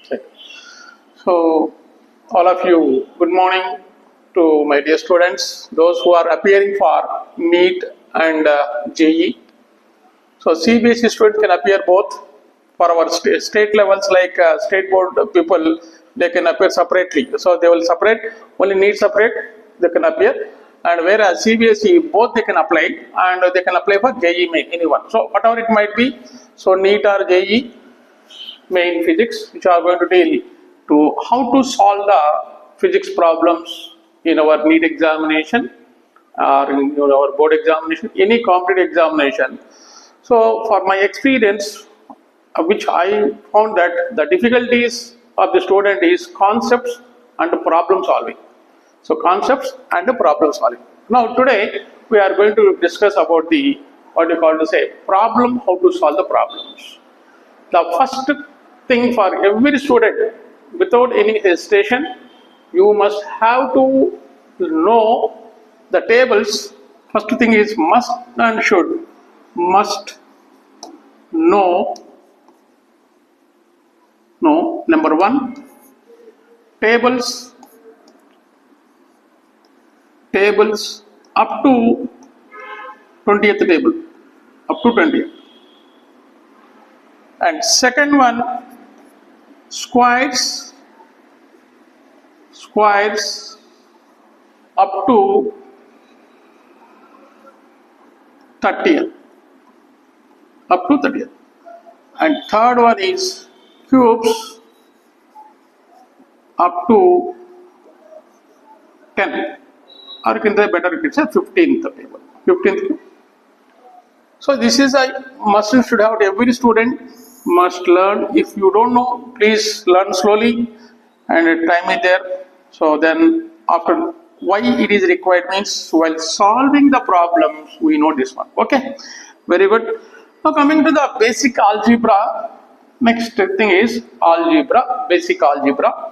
Okay. So, all of you, good morning to my dear students, those who are appearing for NEET and JE. So, CBSE students can appear both for our state levels, like state board people, they can appear separately. So, they will separate, only NEET separate, they can appear. And whereas CBSE, both they can apply and they can apply for JE main, anyone. So, whatever it might be, so NEET or JE, main physics, which are going to deal to how to solve the physics problems in our NEET examination or in our board examination, any competitive examination. So for my experience, which I found that the difficulties of the student is concepts and problem solving. So concepts and problem solving. Now today we are going to discuss about the what you call to say problem, how to solve the problems. The first thing for every student, without any hesitation, you must have to know the tables. First thing is must and should. Must know. No. Number one, tables up to 20th table, up to 20th. And second one, squares up to 30th, up to 30th. And third one is cubes up to 10, or you can say better, you can say 15th table, 15th cube. So this is a must and should have. Every student must learn. If you don't know, please learn slowly and time it there. So then after why it is required means while solving the problems we know this one. Okay, very good. Now coming to the basic algebra, next thing is algebra, basic algebra.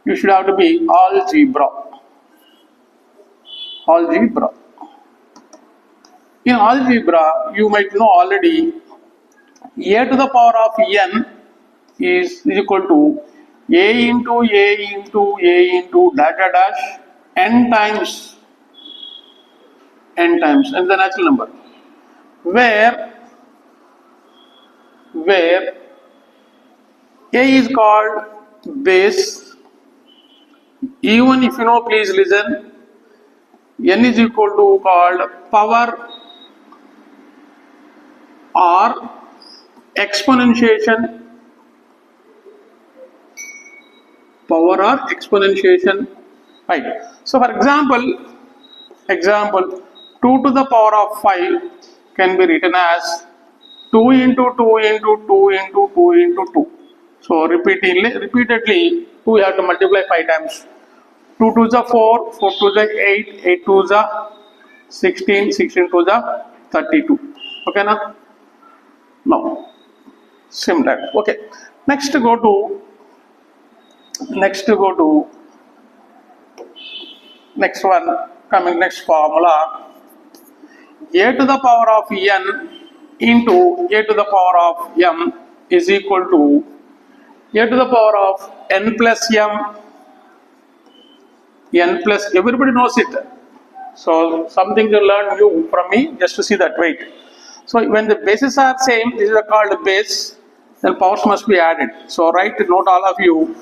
You should have to be algebra. In algebra, you might know already a to the power of n is equal to a into dash dash dash n times and the natural number, where a is called base. Even if you know, please listen, n is equal to called power or exponentiation, right? So for example 2 to the power of 5 can be written as 2 into 2 into 2 into 2 into 2. So repeatedly 2 you have to multiply 5 times. 2 to the 4, 4 to the 8, 8 to the 16, 16 to the 32. Okay now? No. Same time. Okay. Next go to next one, coming next formula. A to the power of n into a to the power of m is equal to a to the power of n plus m. N plus, everybody knows it. So something to learn new from me, just to see that, wait. So when the bases are same, this is called base, then powers must be added. So write note all of you,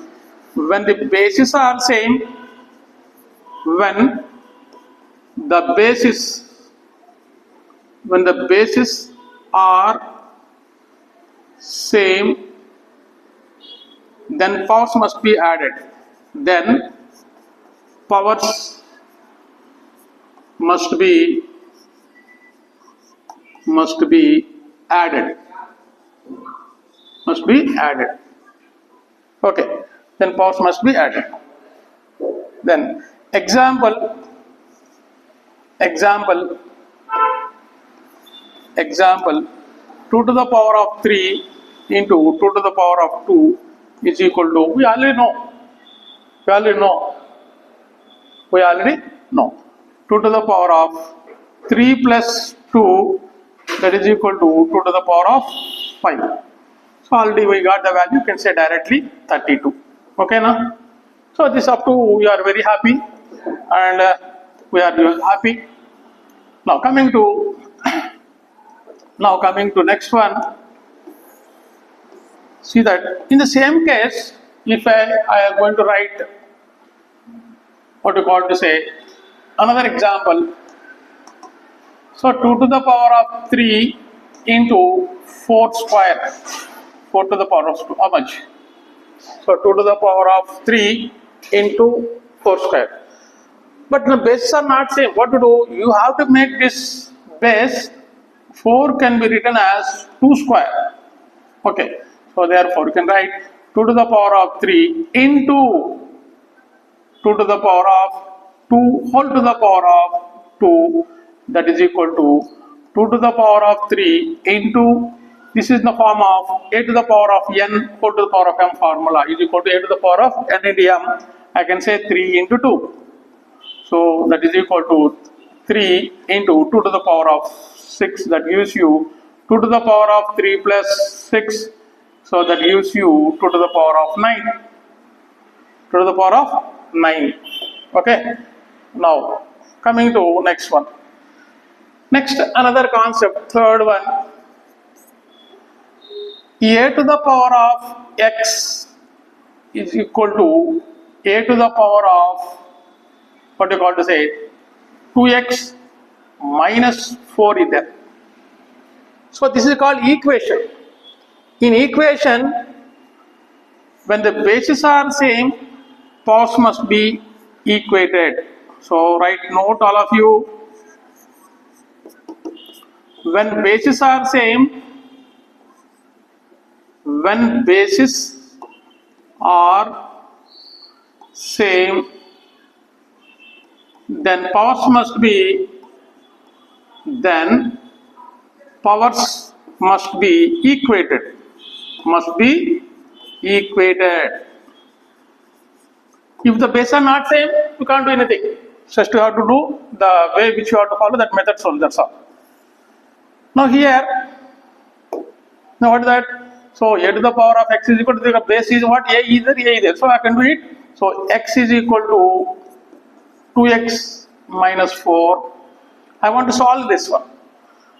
when the bases are same, when the bases are same, then powers must be added. Then powers must be added. Okay, then powers must be added. Then example 2 to the power of 3 into 2 to the power of 2 is equal to, we already know 2 to the power of 3 plus 2, that is equal to 2 to the power of 5. So already we got the value, you can say directly 32. Okay now? So this up to we are very happy, and we are happy. Now coming to next one. See that in the same case, if I am going to write what you call to say another example. So 2 to the power of 3 into 4 square. 4 to the power of 2, how much? So 2 to the power of 3 into 4 square. But the bases are not same. What to do? You have to make this base 4 can be written as 2 square. Okay. So therefore you can write 2 to the power of 3 into 2 to the power of 2 whole to the power of 2, that is equal to 2 to the power of 3 into, this is in the form of a to the power of n whole to the power of m formula is equal to a to the power of n into m. I can say 3 into 2. So that is equal to 3 into 2 to the power of 6, that gives you 2 to the power of 3 plus 6. So that gives you 2 to the power of 9. 2 to the power of 9. Okay. Now coming to next one. Next another concept, third one. A to the power of x is equal to a to the power of, what you call to say, 2x minus 4 is there. So this is called equation. In equation, when the bases are same, powers must be equated. So write note all of you. When bases are same, then powers must be equated. If the bases are not same, you can't do anything. Just you have to do the way which you have to follow that method, so that's all. Now here, now what is that? So a to the power of x is equal to the base is what? A is there. So I can do it. So x is equal to 2x minus 4. I want to solve this one.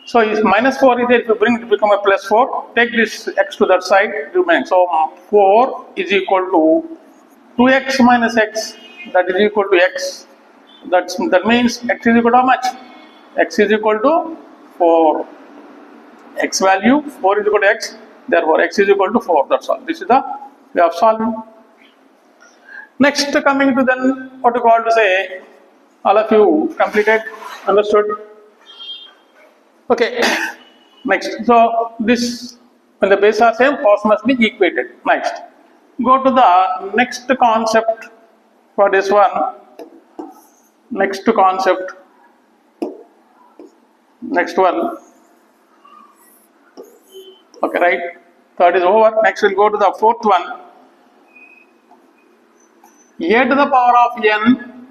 So if minus 4 is there, if you bring it become a plus 4, take this x to that side, remains. So 4 is equal to 2x minus x, that is equal to x. That means x is equal to how much? X is equal to 4. X value 4 is equal to x, therefore x is equal to 4. That's all. This is the way of solving. Next, coming to then what you call to say, all of you completed, understood? Okay. Next, so this, when the bases are same, powers must be equated. Next, go to the next concept for this one. Next concept. Next one. Okay, right? Third is over. Next we'll go to the fourth one. A to the power of n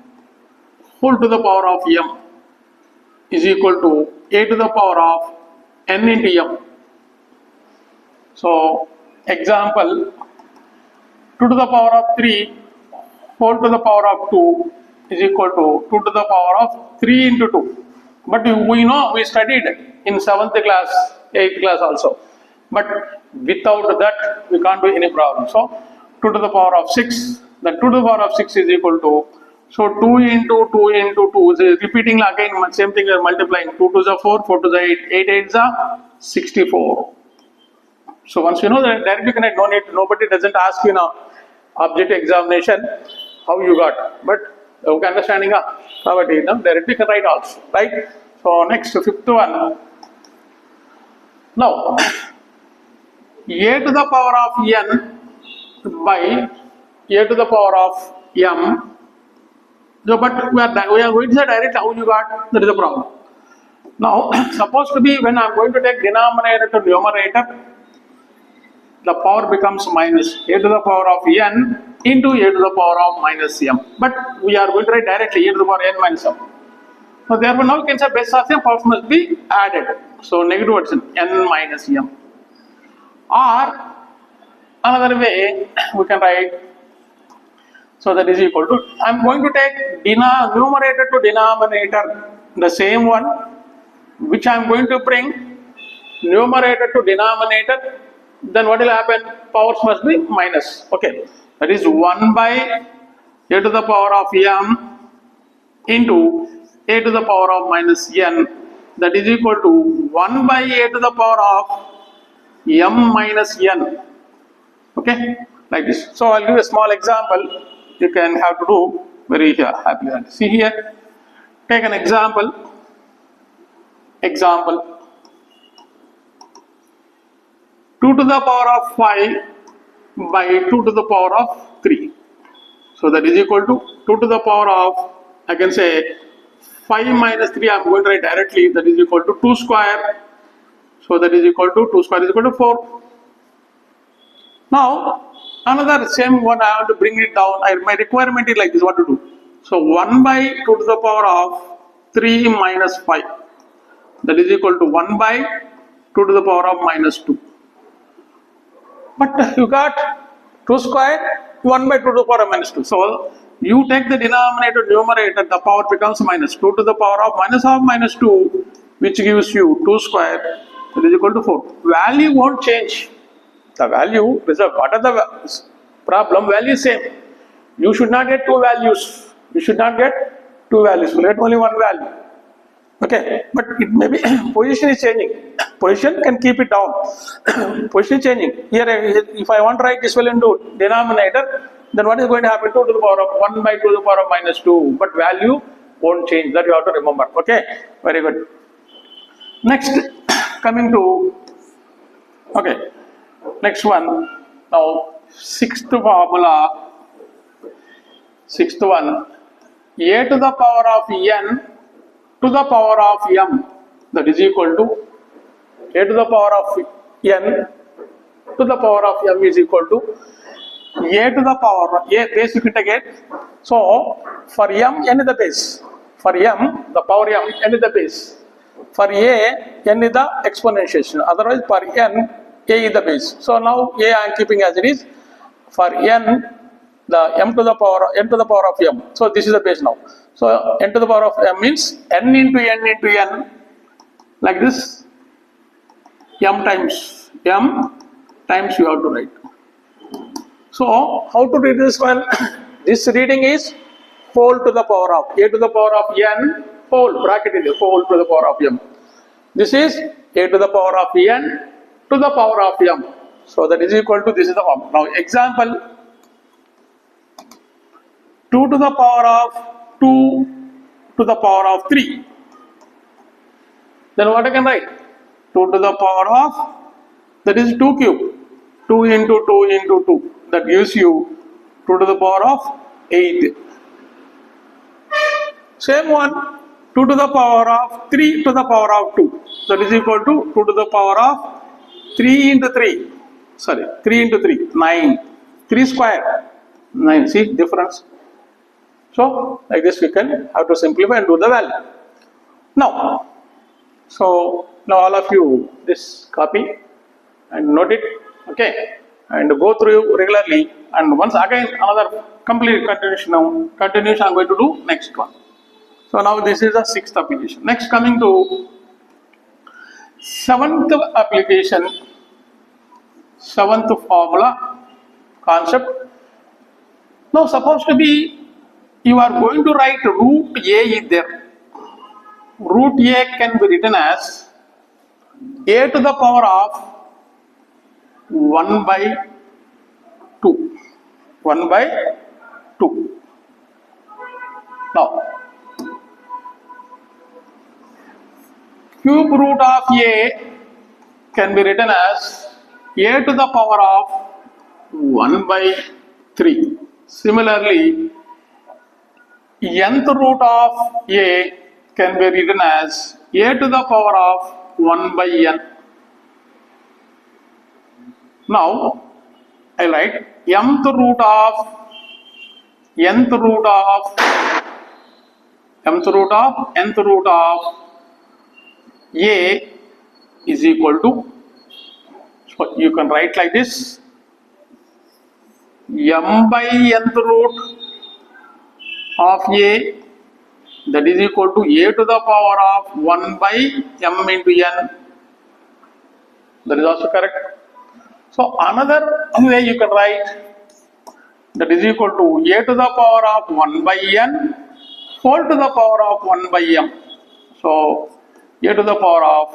whole to the power of m is equal to a to the power of n into m. So, example, 2 to the power of 3 whole to the power of 2 is equal to 2 to the power of 3 into 2. But we know, we studied in 7th class, 8th class also. But without that, we can't do any problem. So, 2 to the power of 6, then 2 to the power of 6 is equal to, so 2 into 2 into 2, is repeating again, same thing as multiplying, 2 to the 4, 4 to the 8, 8 8 is 64. So once you know that, directly connect, no need, nobody doesn't ask you now, objective examination, how you got, but okay, understanding, directly can write also, right? So next, fifth one. Now, a to the power of n by a to the power of m. So, but we are going to say directly how you got, that is the problem. Now, supposed to be when I am going to take denominator to numerator, the power becomes minus a to the power of n into a to the power of minus m. But we are going to write directly a to the power n minus m. So therefore now you can say base of m powers must be added. So negative addition n minus m. Or Another way we can write, so that is equal to, I am going to take numerator to denominator, the same one which I am going to bring numerator to denominator, then what will happen? Powers must be minus. Okay, that is 1 by a to the power of m into a to the power of minus n, that is equal to 1 by a to the power of m minus n. Okay, like this. So I'll give a small example. You can have to do very happily. See here, take an example. Example, 2 to the power of 5 by 2 to the power of 3. So that is equal to 2 to the power of, I can say 5 minus 3, I am going to write directly, that is equal to 2 square. So that is equal to 2 square is equal to 4. Now another same one, I have to bring it down. My requirement is like this, what to do? So 1 by 2 to the power of 3 minus 5, that is equal to 1 by 2 to the power of minus 2. But you got 2 square, 1 by 2 to the power of minus 2. So you take the denominator numerator, the power becomes minus 2 to the power of minus 2, which gives you 2 square, that is equal to 4. Value won't change. The value reserved. What are the problem? Value is same. You should not get two values. You should not get two values. You get only one value. Okay, but it may be position is changing. Position can keep it down. Position is changing. Here, if I want to write this value into denominator, then what is going to happen? 2 to the power of 1 by 2 to the power of minus 2. But value won't change. That you have to remember. Okay, very good. Next, coming to, okay, next one. Now, sixth formula. Sixth one, a to the power of n to the power of m, that is equal to a to the power of n to the power of m is equal to a to the power of a base you can take it. So for m, n is the base. For m, the power m, n is the base. For a, n is the exponentiation. Otherwise for n, a is the base. So now a I am keeping as it is. For n, the m to the power of m. So this is the base now. So n to the power of m means n into n, like this. M times you have to write. So how to read this one? This reading is whole to the power of a to the power of n, whole bracket is whole to the power of m. This is a to the power of n to the power of m. So that is equal to, this is the form. Now example, 2 to the power of 2 to the power of 3. Then what I can write? 2 to the power of, that is 2 cube. 2 into 2 into 2. That gives you 2 to the power of 8. Same one, 2 to the power of 3 to the power of 2. That is equal to 2 to the power of 3 into 3. Sorry, 3 into 3, 9. 3 square, 9. See difference? So like this we can have to simplify and do the value. Now, so now all of you this copy and note it, okay, and go through regularly, and once again another complete continuation I am going to do next one. So now this is the 6th application. Next, coming to 7th application, 7th formula concept. Now supposed to be, you are going to write root a is there. Root a can be written as a to the power of 1 by 2. 1 by 2. Now, cube root of a can be written as a to the power of 1 by 3. Similarly, nth root of a can be written as a to the power of 1 by n. Now, I write nth root of a is equal to, so you can write like this, m by nth root of a, that is equal to a to the power of 1 by m into n. That is also correct. So another way you can write, that is equal to a to the power of 1 by n whole to the power of 1 by m. So a to the power of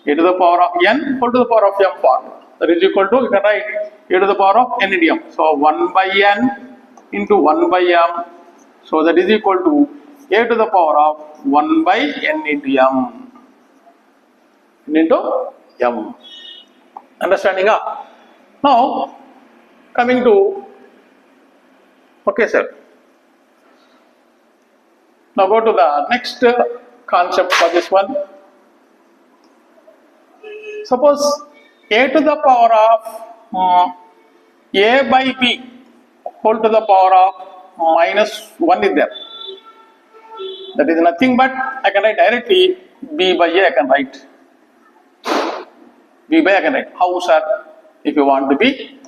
n whole to the power of m formula. That is equal to, you can write a to the power of n into m. So 1 by n into 1 by m. So that is equal to a to the power of 1 by n into m. Into m. Understanding? Now coming to, okay sir. Now go to the next concept for this one. Suppose a to the power of a by b whole to the power of minus 1 is there. That is nothing but, I can write directly b by a, I can write. B by a, I can write. How sir? If you want to be.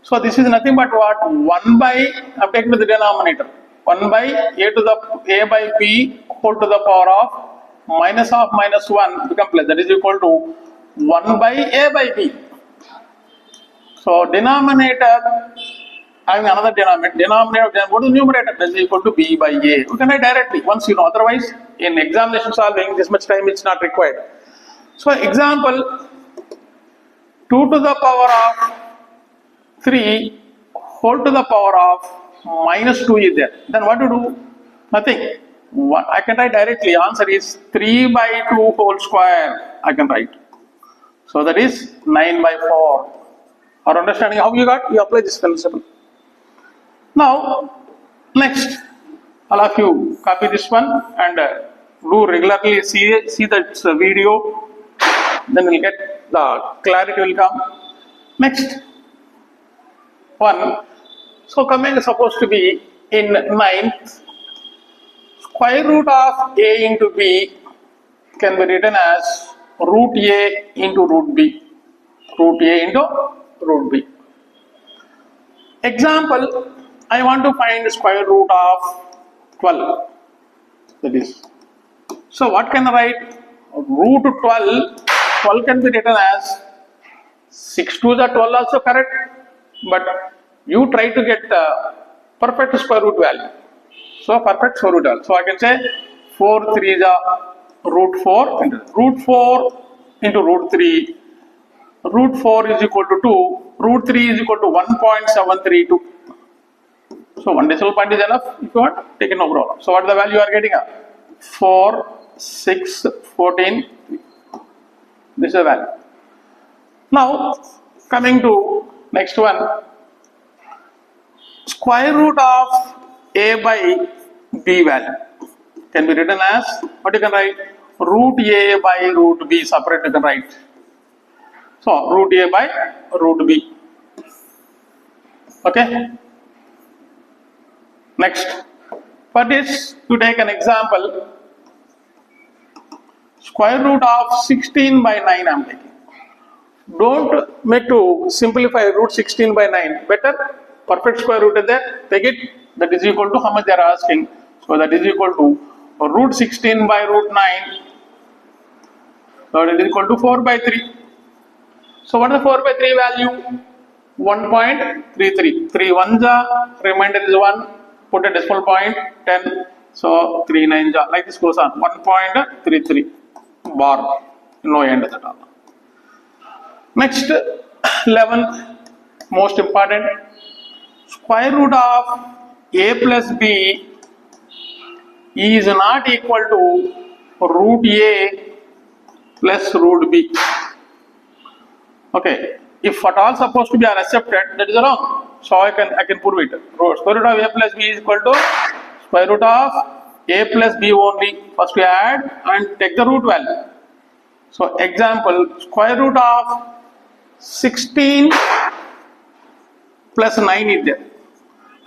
So this is nothing but what? 1 by, I am taking the denominator. 1 by a by b whole to the power of minus 1 become plus. That is equal to 1 by a by b. So denominator, having another denominator, what is numerator? That is equal to b by a. You can write directly once you know. Otherwise, in examination solving, this much time is not required. So example, 2 to the power of 3 whole to the power of minus 2 is there. Then what to do? Nothing. I can write directly. Answer is 3 by 2 whole square. I can write. So that is 9 by 4. Are understanding how you got? You apply this principle. Now, next, all of you copy this one and do regularly see that video. Then we'll get the clarity will come. Next one. So coming is supposed to be in ninth. Square root of a into b can be written as root a into root b. Root a into root b. Example, I want to find square root of 12. That is. So what can I write? Root 12. 12 can be written as 6 to the 12 also correct. But you try to get perfect square root value. So perfect square root value. So I can say 4 3 is root 4 into root 4 into root 3. Root 4 is equal to 2. Root 3 is equal to 1.732. So one decimal point is enough. If you want, take it no problem. So what is the value you are getting? 4, 6, 14. This is the value. Now coming to next one. Square root of a by b value can be written as, what you can write? Root a by root b, separate you can write. So root a by root b. Okay. Next, for this you take an example. Square root of 16 by 9 I am taking. Don't make to simplify root 16 by 9. Better perfect square root is there. Take it. That is equal to how much they are asking. So that is equal to root 16 by root 9. So it is equal to 4 by 3. So what is the 4 by 3 value? 1.33. 3 ones are, remainder is 1. Put a decimal point, 10. So 3 nines are, like this goes on. 1.33 bar. No end at all. Next, 11, most important. Square root of a plus b is not equal to root a plus root b. Okay, if at all supposed to be accepted, that is wrong. So I can prove it. Square root of a plus b is equal to square root of a plus b only. First we add and take the root value. So example, square root of 16 plus 9 is there.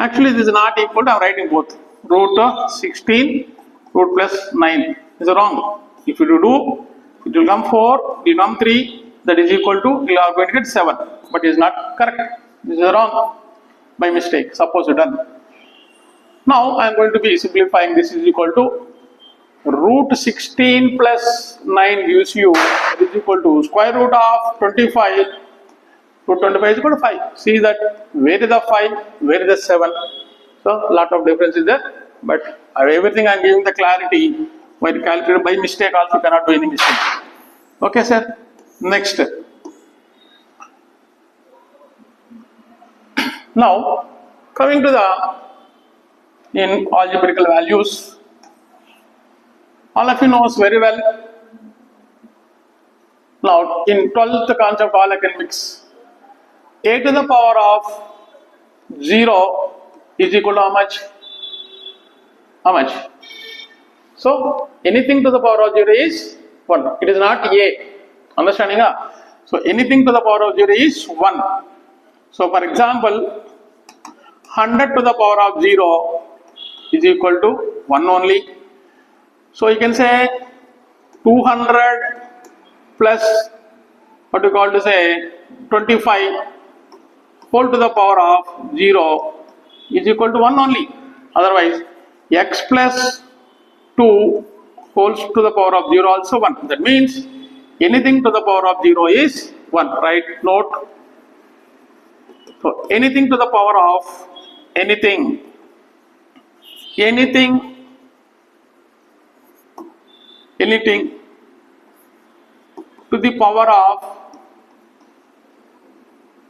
Actually this is not equal to, I am writing both. Root of 16 root plus 9 is wrong. If you do, it will come 4, it will come 3, that is equal to, you are going to get 7. But it is not correct. This is wrong. by mistake, suppose done. Now I am going to be simplifying. This is equal to root 16 plus 9 gives you is equal to square root of 25. Root 25 is equal to 5. See that where is the 5, where is the 7? So lot of difference is there, but everything I am giving the clarity. While calculating by mistake also cannot do any mistake. Okay, sir. Next. Now coming to the in algebraical values, all of you knows very well. Now in 12th concept all academics, a to the power of 0 is equal to how much? How much? So anything to the power of 0 is 1. It is not a. Understanding? So anything to the power of 0 is 1. So for example, 100 to the power of 0 is equal to 1 only. So you can say 200 plus what you call to say 25 whole to the power of 0 is equal to 1 only. Otherwise, x plus 2 wholes to the power of 0 also 1. That means anything to the power of 0 is 1. Right? Note. So anything to the power of anything to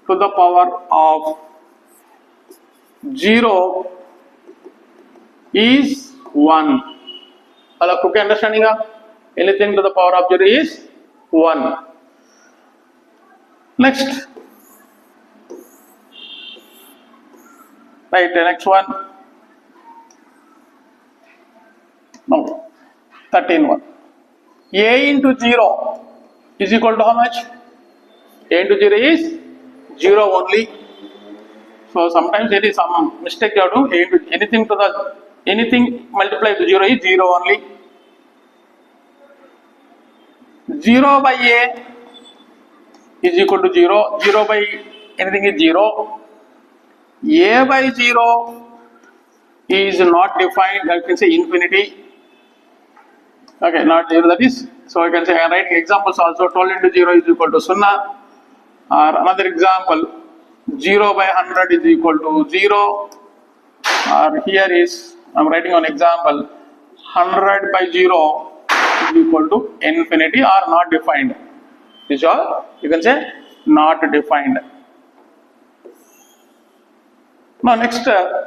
the power of 0 is 1. All of you understanding? Anything to the power of 0 is 1. Next. Right, the next one. No, 13 A into 0 is equal to how much? A into 0 is 0 only. So sometimes there is some mistake you do. A into anything multiplied to 0 is 0 only. 0 by A is equal to 0. 0 by anything is 0. A by 0 is not defined. I can say infinity. Okay, not 0, that is. So I can say I am writing examples also. 12 into 0 is equal to 0. Or another example, 0 by 100 is equal to 0. Or here is, I am writing an example, 100 by 0 is equal to infinity or not defined. This is all you can say not defined. Now next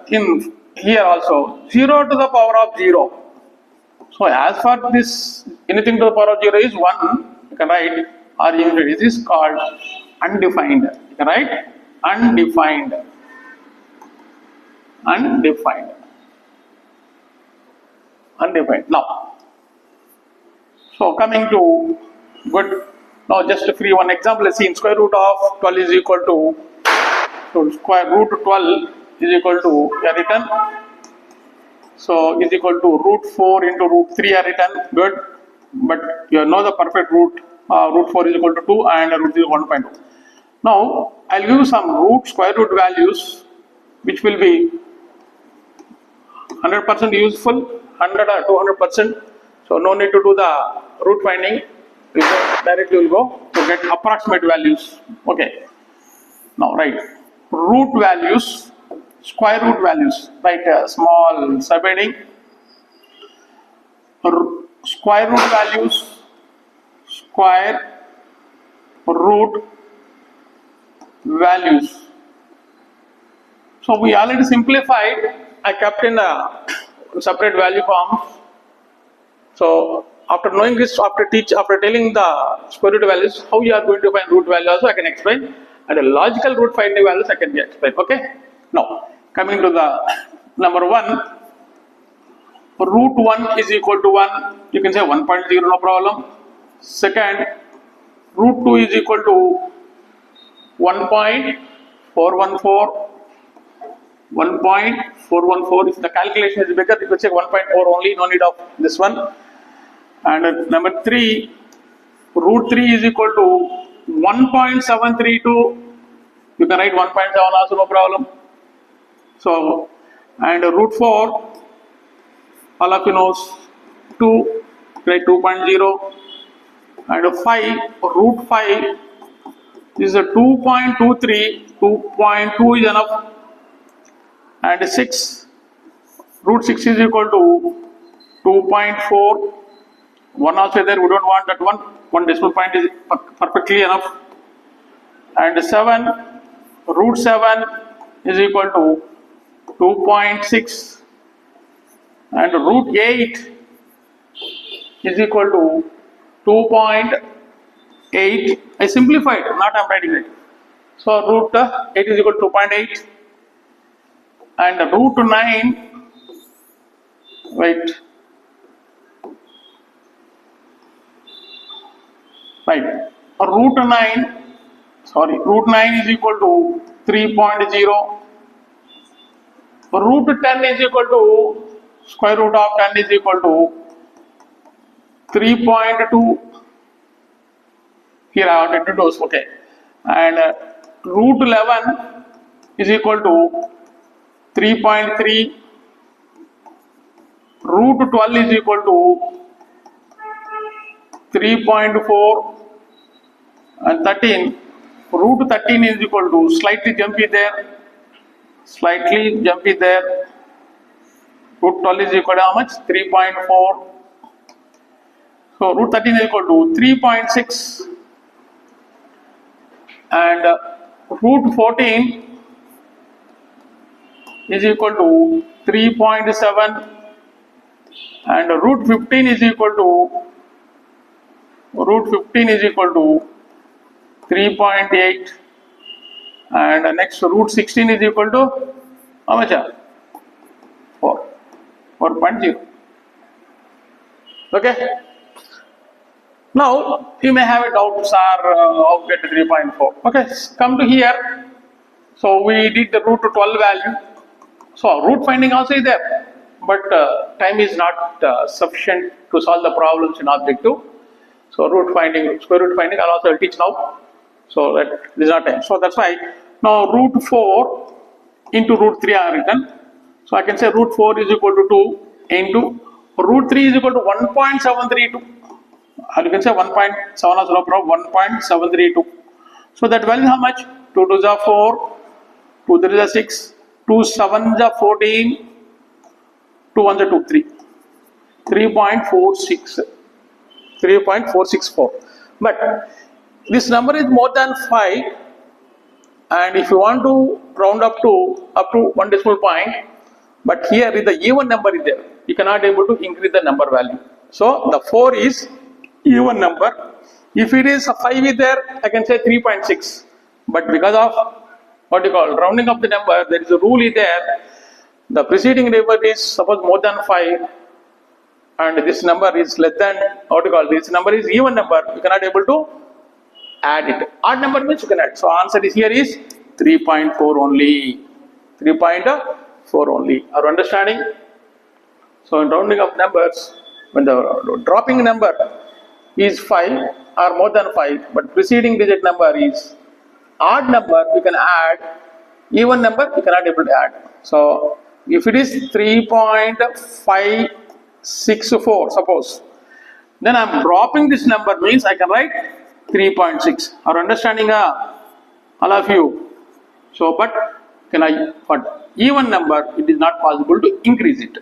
in here also 0 to the power of 0. So as for this anything to the power of 0 is 1, you can write or infinity. This is called undefined. You can write undefined. Undefined. Now, so coming to good. Now just free one example. Let's see in square root of 12 is equal to, so square root 12 is equal to a written. So is equal to root 4 into root 3 are written. Good. But you know the perfect root. Root 4 is equal to 2 and root 3 is 1.2. Now I'll give you some square root values which will be 100% useful, 100 or 200%. So no need to do the root finding. We directly will go to get approximate values. Okay. Now write root values, square root values. Write a small subheading. Square root values, square root values. So we already simplified. I kept in a separate value form. So after knowing this, after telling the square root values, how you are going to find root value also I can explain, and the logical root finding values I can be explained. Okay. Now coming to the number 1, root 1 is equal to 1. You can say 1.0, no problem. Second, root 2 is equal to 1.414. 1.414. If the calculation is bigger, you could say 1.4 only, no need of this one. And number 3, root 3 is equal to 1.732. You can write 1.7 also, no problem. So, and root 4, all of you knows 2, right, 2.0, and 5, root 5 is a 2.23, 2.2 is enough, and 6, root 6 is equal to 2.4, 1 also there, we don't want that one decimal point is perfectly enough, and 7, root 7 is equal to 2.6, and root 8 is equal to 2.8. I simplified, not I'm writing it. So root 8 is equal to 2.8, and root 9, wait, right, root 9, sorry, root 9 is equal to 3.0, root 10 is equal to, square root of 10 is equal to 3.2, here I have to do, okay, and root 11 is equal to 3.3, root 12 is equal to 3.4, and 13, root 13 is equal to, slightly jumpy there, root 12 is equal to how much? 3.4. So root 13 is equal to 3.6, and root 14 is equal to 3.7, and root 15 is equal to 3.8, and next root 16 is equal to how much? 4.0. Okay. Now you may have a doubt, sir, how to get 3.4. Okay, come to here. So we did the root 12 value. So root finding also is there, but time is not sufficient to solve the problems in objective. So root finding, square root finding, I'll also teach now. So that is not time. So that's why now root 4 into root 3 are written. So I can say root 4 is equal to 2 into root 3 is equal to 1.732. Or you can say 1.7 also no problem, 1.732. So that value is how much? 2 2s are 4, 2 3s are 6, 2 7s are 14, 2 1s are 2, 3. 3.464. But this number is more than 5, and if you want to round up to 1 decimal point, but here is the even number is there, you cannot able to increase the number value. So the 4 is even number. If it is a 5 is there, I can say 3.6, but because of what you call rounding up the number, there is a rule is there. The preceding number is suppose more than 5, and this number is less than, what you call, this number is even number, you cannot able to add it. Odd number means you can add. So answer is here is 3.4 only. 3.4 only. Are understanding? So in rounding up numbers, when the dropping number is 5 or more than 5, but preceding digit number is odd number, we can add. Even number, we cannot able to add. So if it is 3.564, suppose, then I am dropping this number means I can write 3.6. Are understanding all of you? So, but for even number, it is not possible to increase it.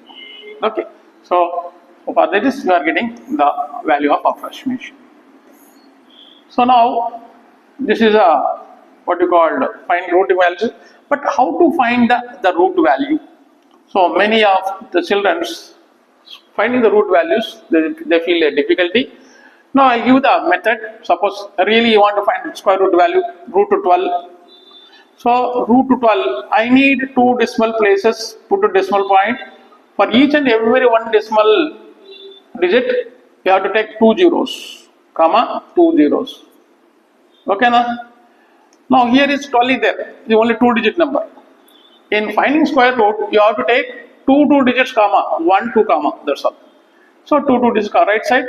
Okay. So for this, we are getting the value of approximation. So now this is what you call find root value. But how to find the root value? So many of the children's finding the root values, they feel a difficulty. Now I'll give the method. Suppose really you want to find square root value, root 12. So root 12, I need 2 decimal places, put a decimal point. For each and every one decimal digit, you have to take 2 zeros, comma 2 zeros. Okay, now here is 12 is there, the only 2 digit number. In finding square root, you have to take 2 digits, comma 1 2 comma, that's all. So 2 digits right side,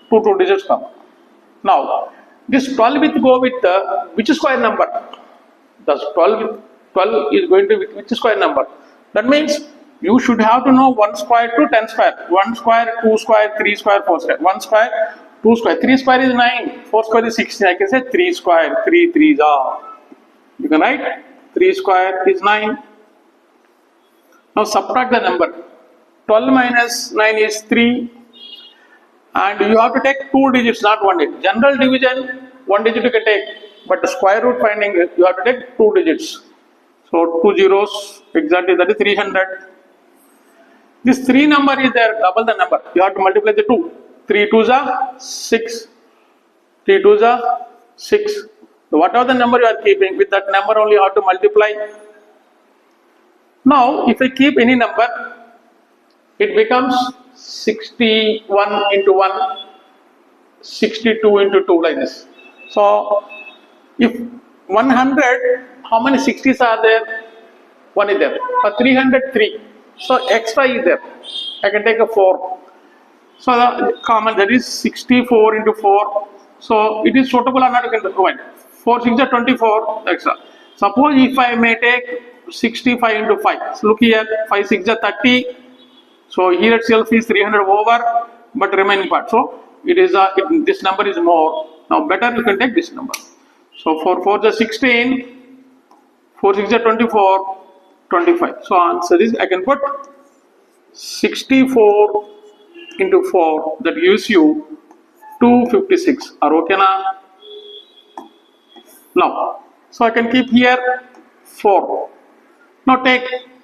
2 digits comma. Now this 12 will go with which square number? The 12 is going to be which square number? That means you should have to know 1 square to 10 square. 1 square, 2 square, 3 square, 4 square. 1 square, 2 square. 3 square is 9. 4 square is 16. I can say 3 square. 3 3s are. You can write 3 square is 9. Now subtract the number. 12 minus 9 is 3. And you have to take 2 digits, not 1 digit. General division, 1 digit you can take. But the square root finding, you have to take 2 digits. So 2 zeros, exactly, that is 300. This 3 number is there, double the number. You have to multiply the 2. 3 2s are 6. 3 2s are 6. So whatever the number you are keeping, with that number only you have to multiply. Now, if I keep any number, it becomes 61 into 1, 62 into 2, like this. So, if 100, how many 60s are there? 1 is there. For 300, 3. So, extra is there. I can take a 4. So, the common, that is 64 into 4. So, it is suitable or not, you can provide. 4 6 are 24 extra. Suppose if I may take 65 into 5. So, look here, 5 6 are 30. So, here itself is 300 over, but remaining part. So, it is this number is more. Now, better you can take this number. So, 4 4 is 16, 4 6 is 24, 25. So, answer is, I can put 64 into 4, that gives you 256. Are okay na? Now, so I can keep here 4. Now, take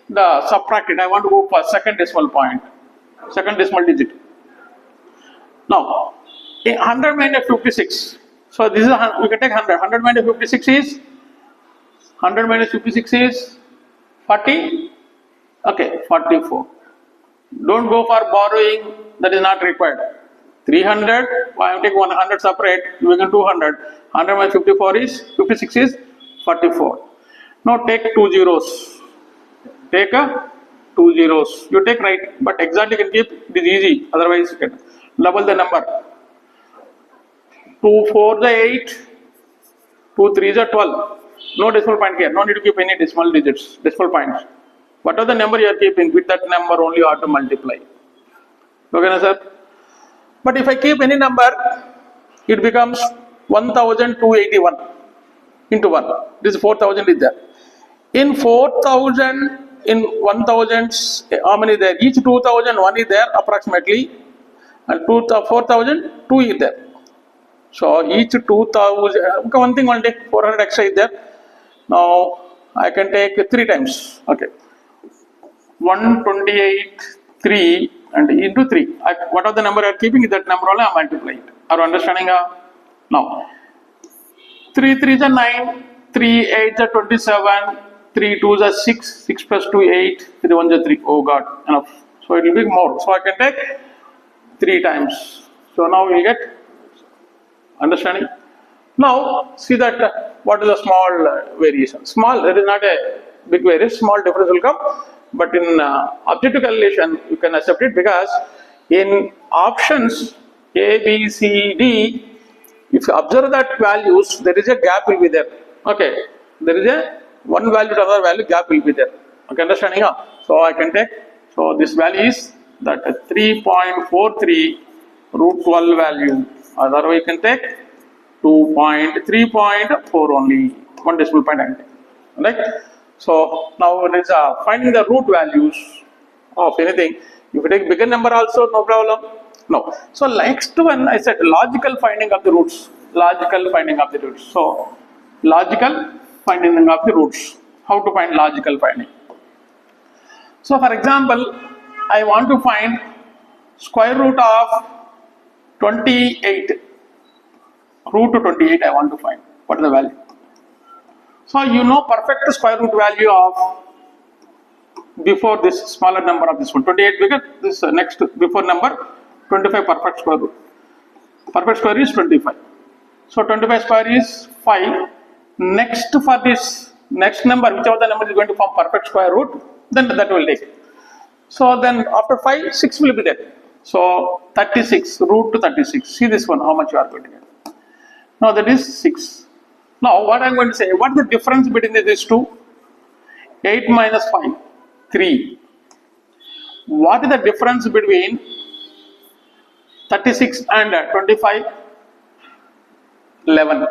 the subtract it. I want to go for second decimal point, second decimal digit. Now, 100 minus 56. So, this is, we can take 100. 100 minus 56 is, 100 minus 56 is 40. Okay, 44. Don't go for borrowing, that is not required. 300, I am taking 100 separate, you become 200. 100 minus 54 is, 56 is 44. Now take 2 zeros. Take 2 zeros. You take right, but exactly you can keep it is easy, otherwise you can double the number. 2 4 is 8, 2 3 is 12. No decimal point here, no need to keep any decimal digits, decimal points. Whatever the number you are keeping, with that number only you have to multiply. Okay, na sir? But if I keep any number, it becomes 1281 into 1. This 4000 is there. In 4000, in 1000, how many is there? Each 2000, 1 is there approximately, and 4000, 2 is there. So each 2000, okay, one thing only, 400 extra is there. Now I can take 3 times. Okay. 128, 3 and into 3. Whatever the number I am keeping, that number only I multiply it. Are you understanding? Now, 3 3s are 9, 3 8s are 27, 3 2s are 6, 6 plus 2 8, 3 1s are 3. Oh God, enough. So it will be more. So I can take 3 times. So now we get understanding. Now see that what is a small variation. Small, there is not a big variation, small difference will come. But in objective calculation, you can accept it, because in options A, B, C, D, if you observe that values, there is a gap will be there. Okay, there is a one value to other value gap will be there. Okay, understanding? So I can take, so this value is that 3.43 root 12 value. Otherwise, you can take 3.4 only, 1 decimal point I can take. Right? So now it is finding the root values of anything. If you take bigger number also, no problem. No. So next one I said logical finding of the roots. Logical finding of the roots. So logical finding of the roots. How to find logical finding? So for example, I want to find square root of 28. Root to 28 I want to find. What is the value? So you know perfect square root value of before this smaller number of this one, 28, because this next before number 25 perfect square root. Perfect square is 25. So 25 square is 5. Next for this next number, whichever the number is going to form perfect square root, then that will take. So then after 5, 6 will be there. So 36, root to 36. See this one, how much you are going to get. Now that is 6. Now what I am going to say, what is the difference between these two? 8 minus 5. 3. What is the difference between 36 and 25? 11.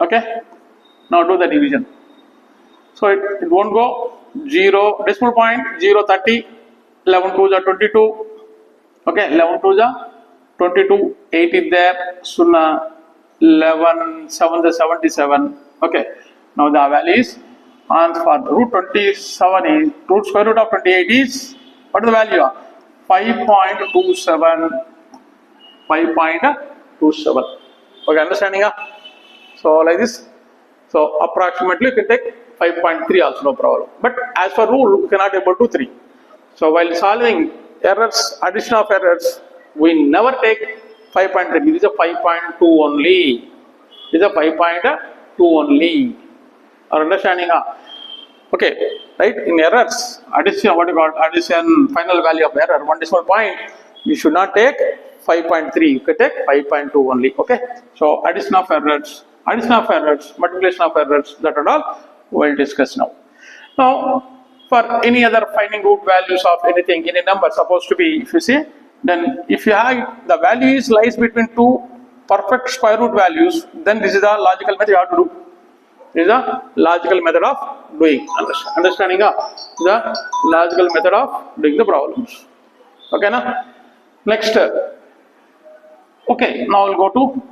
Okay. Now do the division. So it won't go 0 decimal point 0 30, 11 2s are 22. Okay, 11 2s are 22, 8 is there, Sunna, 11 7 is 77. Okay, now the value is answer for root 27 is root square root of 28 is what is the value of 5.27. 5.27. Okay, understanding? So like this. So approximately you can take 5.3 also, no problem. But as per rule, you cannot able to 3. So while solving errors, addition of errors, we never take 5.3. It is a 5.2 only. It is a 5.2 only. Are understanding? Okay, right? In errors, addition, what you call addition, final value of error, 1 decimal point, you should not take 5.3. You can take 5.2 only. Okay. So addition of errors, multiplication of errors, that and all we'll discuss now. Now, for any other finding root values of anything, any number supposed to be, if you see, then if you have the value is lies between two perfect square root values, then this is the logical method you have to do. This is the logical method of doing. Understanding the logical method of doing the problems. Okay, now next. Okay, now we'll go to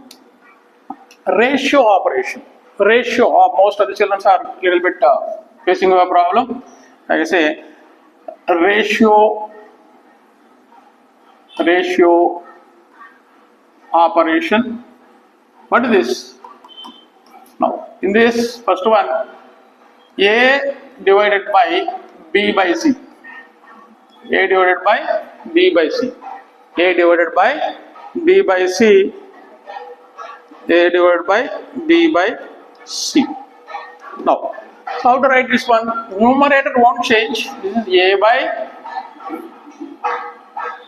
ratio operation. Ratio of most of the children are a little bit facing a problem. Like I say, ratio operation. What is this? Now, in this first one, A divided by B by C. A divided by B by C. A divided by B by C. A divided by B by C. Now, how to write this one? Numerator won't change. This is A by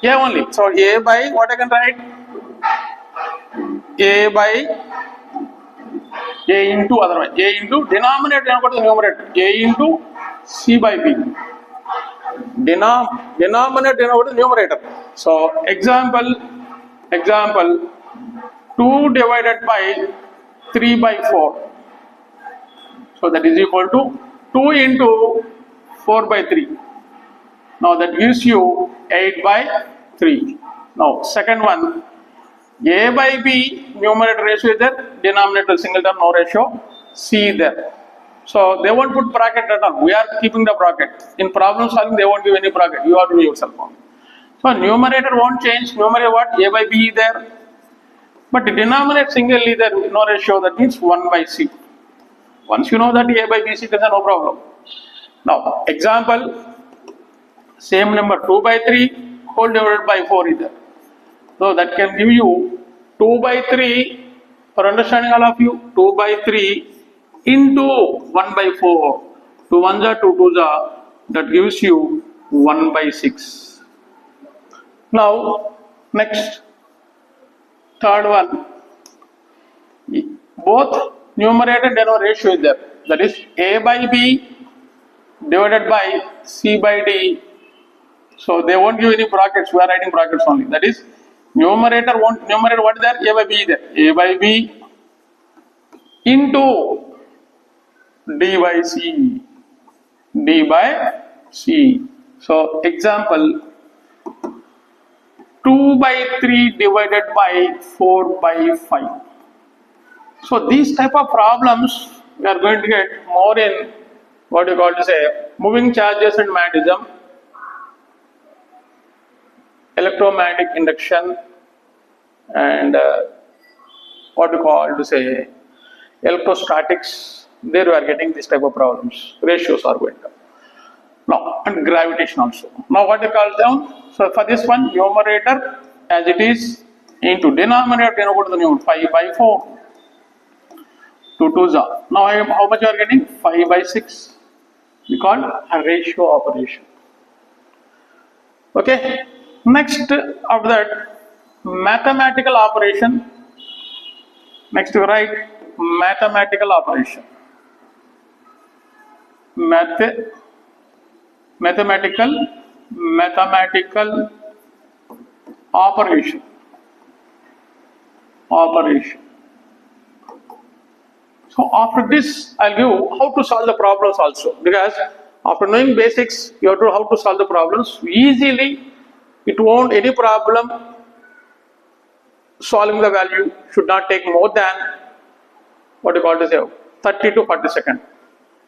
A only. So, A by what I can write? A by A into otherwise. A into denominator, what is the numerator? A into C by B. Denominator, what is the numerator? So, example 2 divided by 3 by 4. So that is equal to 2 into 4 by 3. Now that gives you 8 by 3. Now second one, A by B, numerator ratio is there, denominator single term, no ratio, C there. So they won't put bracket at all. We are keeping the bracket. In problem solving, they won't give any bracket. You have to do yourself. So numerator won't change. Numerator what? A by B is there. But the denominator single is there, no ratio, that means 1 by C. Once you know that A by B, C, then no problem. Now, example, same number 2 by 3 whole divided by 4 is there. So that can give you 2 by 3, for understanding all of you, 2 by 3 into 1 by 4. 2 1s are 2 2s are, that gives you 1 by 6. Now, next. Third one, both numerator and denominator ratio is there. That is A by B divided by C by D. So they won't give any brackets. We are writing brackets only. That is numerator what is there? A by B is there. A by B into D by C. D by C. So example, 2 by 3 divided by 4 by 5. So these type of problems we are going to get more in what you call to say moving charges and magnetism, electromagnetic induction, and what you call to say electrostatics. There we are getting this type of problems. Ratios are going to. Now, and gravitation also. Now what you call down? So for this one, numerator as it is into denominator, then go to the numerator 5 by 4. 2 2s are. Now how much you are getting? 5 by 6. We call a ratio operation. Okay. Next after that, mathematical operation. Next you write mathematical operation. Mathematical mathematical operation. So after this, I'll give how to solve the problems also, because after knowing basics, you have to know how to solve the problems easily. It won't any problem. Solving the value should not take more than what you call to say 30 to 40 seconds.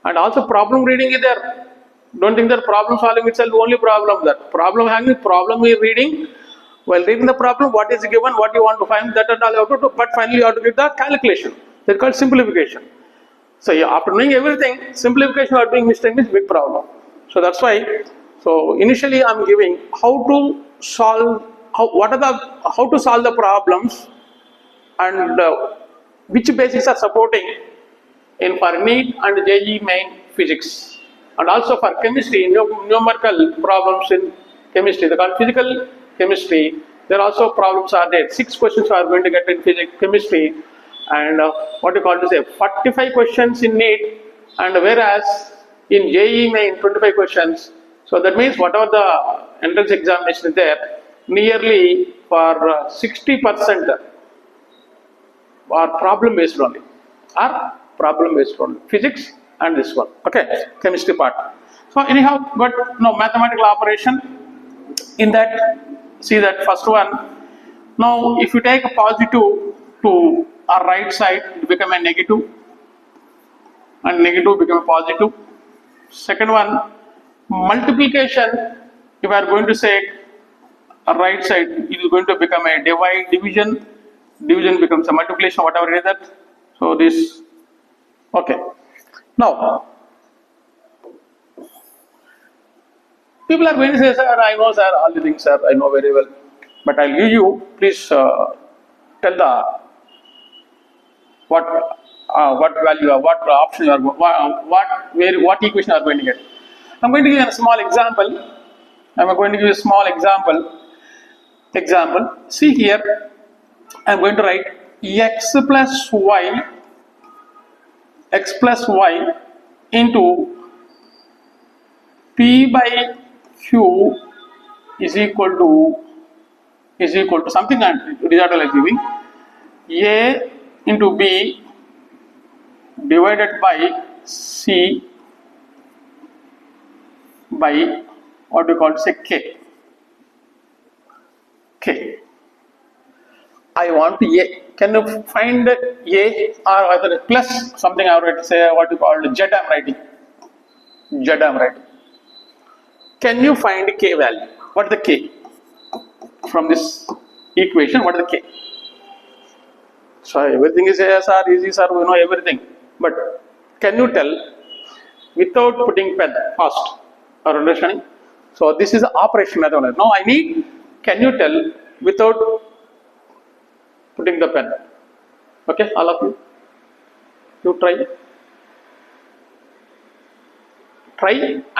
And also problem reading is there. Don't think that problem solving itself only problem. That problem having problem is reading. While reading the problem, what is given, what you want to find, that and all you have to do. But finally, you have to get the calculation. That's called simplification. So after knowing everything, simplification or doing mistake is big problem. So that's why. So initially, I'm giving how to solve. How to solve the problems, and which basics are supporting in for NEET and JEE main physics, and also for chemistry, numerical problems in chemistry. They call physical chemistry. There also problems are there. 6 questions are going to get in physics chemistry, and what you call to say 45 questions in NEET, and whereas in JEE main 25 questions. So that means whatever the entrance examination is there, nearly for 60% are problem based only, physics and this one, okay, chemistry part. So anyhow, but no mathematical operation in that. See that first one. Now if you take a positive to our right side, it become a negative, and negative become a positive. Second one, multiplication, if we are going to say right side, it is going to become a division becomes a multiplication, whatever it is that. So this, okay. Now people are going to say, sir, I know, sir, all the things, sir, I know very well, but I'll give you, please tell the what value or what option you are what equation you are going to get. I'm going to give you a small example. See here, I'm going to write x plus y into p by q is equal to something, and result I am giving a into b divided by c by what we call say k. I want a. Can you find a or either plus something? I would say what you call z. I'm writing z. Can you find k value? What is the k from this equation? What is the k? So everything is yes or easy, sir. We know everything. But can you tell without putting pen first? Or understanding? So this is the operation method. Now I need. Can you tell without putting the pen? Okay, all of you. You try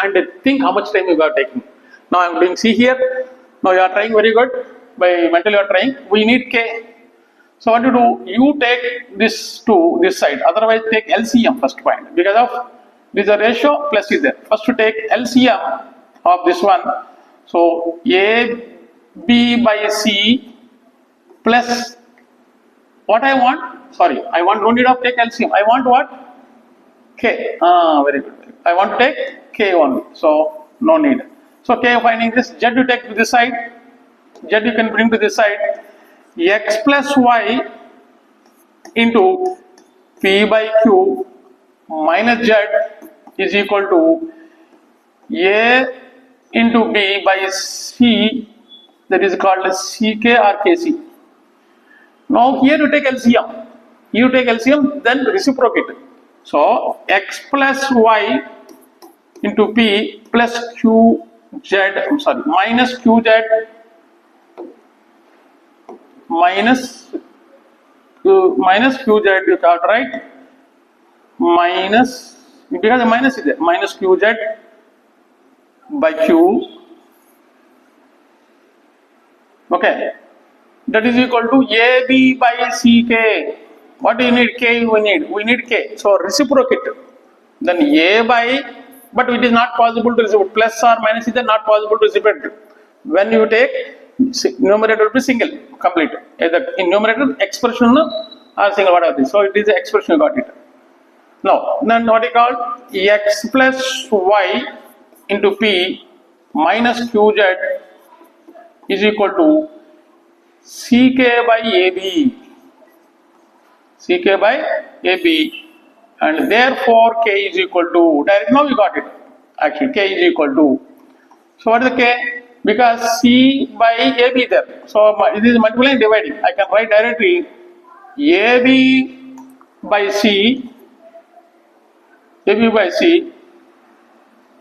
and think how much time you are taking. Now I am doing C here. Now you are trying very good. By mentally you are trying. We need K. So what you do? You take this to this side. Otherwise take LCM first point. Because of this is a ratio plus is there. First to take LCM of this one. So A B by C plus what I want? Sorry, I want no need of take LCM. I want what? K. Very good. I want to take K only. So no need. So K finding this, Z you take to this side. Z you can bring to this side. X plus Y into P by Q minus Z is equal to A into B by C, that is called CK or KC. Now here you take LCM, then reciprocate. So X plus Y into P plus QZ, minus QZ minus QZ, you got right? Minus, because the minus is there, minus QZ by Q. Okay, that is equal to AB by CK. What do you need? K we need. We need K. So reciprocate. Then A by but it is not possible to receive plus or minus is not possible to receive. When you take numerator will be single, complete. Either in numerator expression or single, whatever this. So it is the expression you got it. Now, then what is called x plus y into p minus qz is equal to ck by ab. Ck by ab, and therefore k is equal to, direct now we got it. Actually, k is equal to. So what is the k? Because c by ab there. So it is multiplying and dividing. I can write directly ab by c. AB by C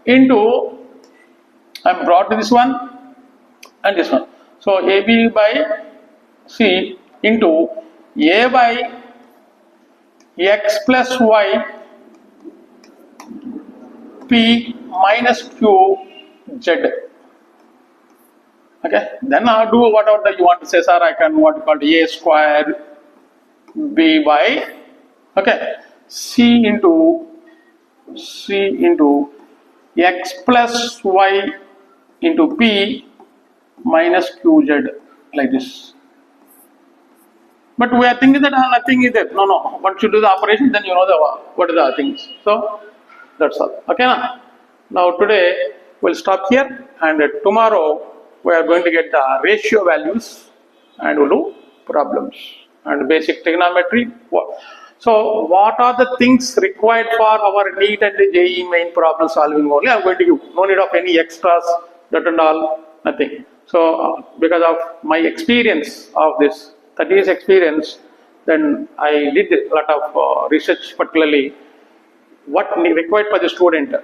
into, I am brought to this one and this one. So AB by C into A by x plus y p minus q z. Okay, then I'll do whatever that you want to say, sir. I can what called a square b by, okay, c into x plus y into p minus qz, like this. But we are thinking that nothing is there. No. Once you do the operation, then you know what are the things. So that's all. Okay, now today we'll stop here, and tomorrow we are going to get the ratio values and we'll do problems and basic trigonometry. So what are the things required for our NEET and the JEE main problem solving only? I am going to give, no need of any extras, that and all, nothing. So because of my experience of this 30 years experience, then I did a lot of research, particularly what required for the student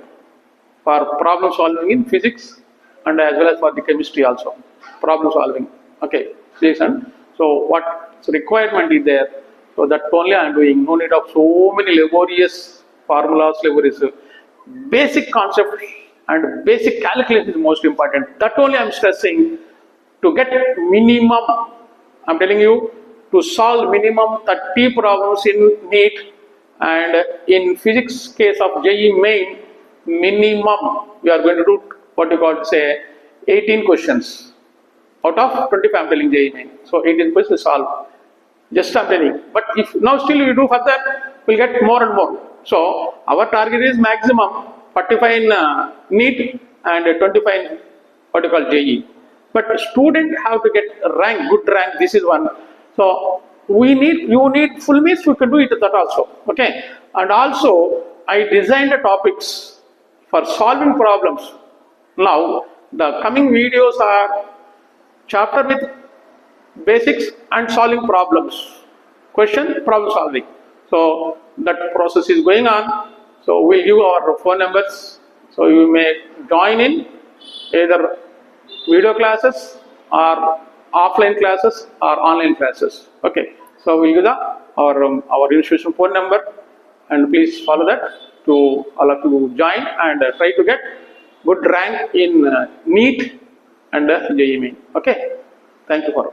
for problem solving in physics and as well as for the chemistry also, problem solving. Okay, listen. So what requirement is there? So that only I am doing. No need of so many laborious formulas, laborious basic concept and basic calculation is most important. That only I am stressing to get minimum. I am telling you to solve minimum 30 problems in NEET, and in physics case of JEE main, minimum we are going to do what you call say 18 questions out of 25. I am telling JEE main. So 18 questions to solve. Just I am telling. But if now still we do further, we will get more and more. So our target is maximum 45 in NEET and 25 in what you call JEE. But student have to get rank, good rank. This is one. So you need full means we can do it that also. Okay. And also I designed the topics for solving problems. Now the coming videos are chapter with basics and solving problems, question, problem solving. So that process is going on. So we'll give our phone numbers. So you may join in either video classes or offline classes or online classes. Okay. So we'll give our institution phone number, and please follow that to all of you join and try to get good rank in NEET and JEE main. Okay. Thank you for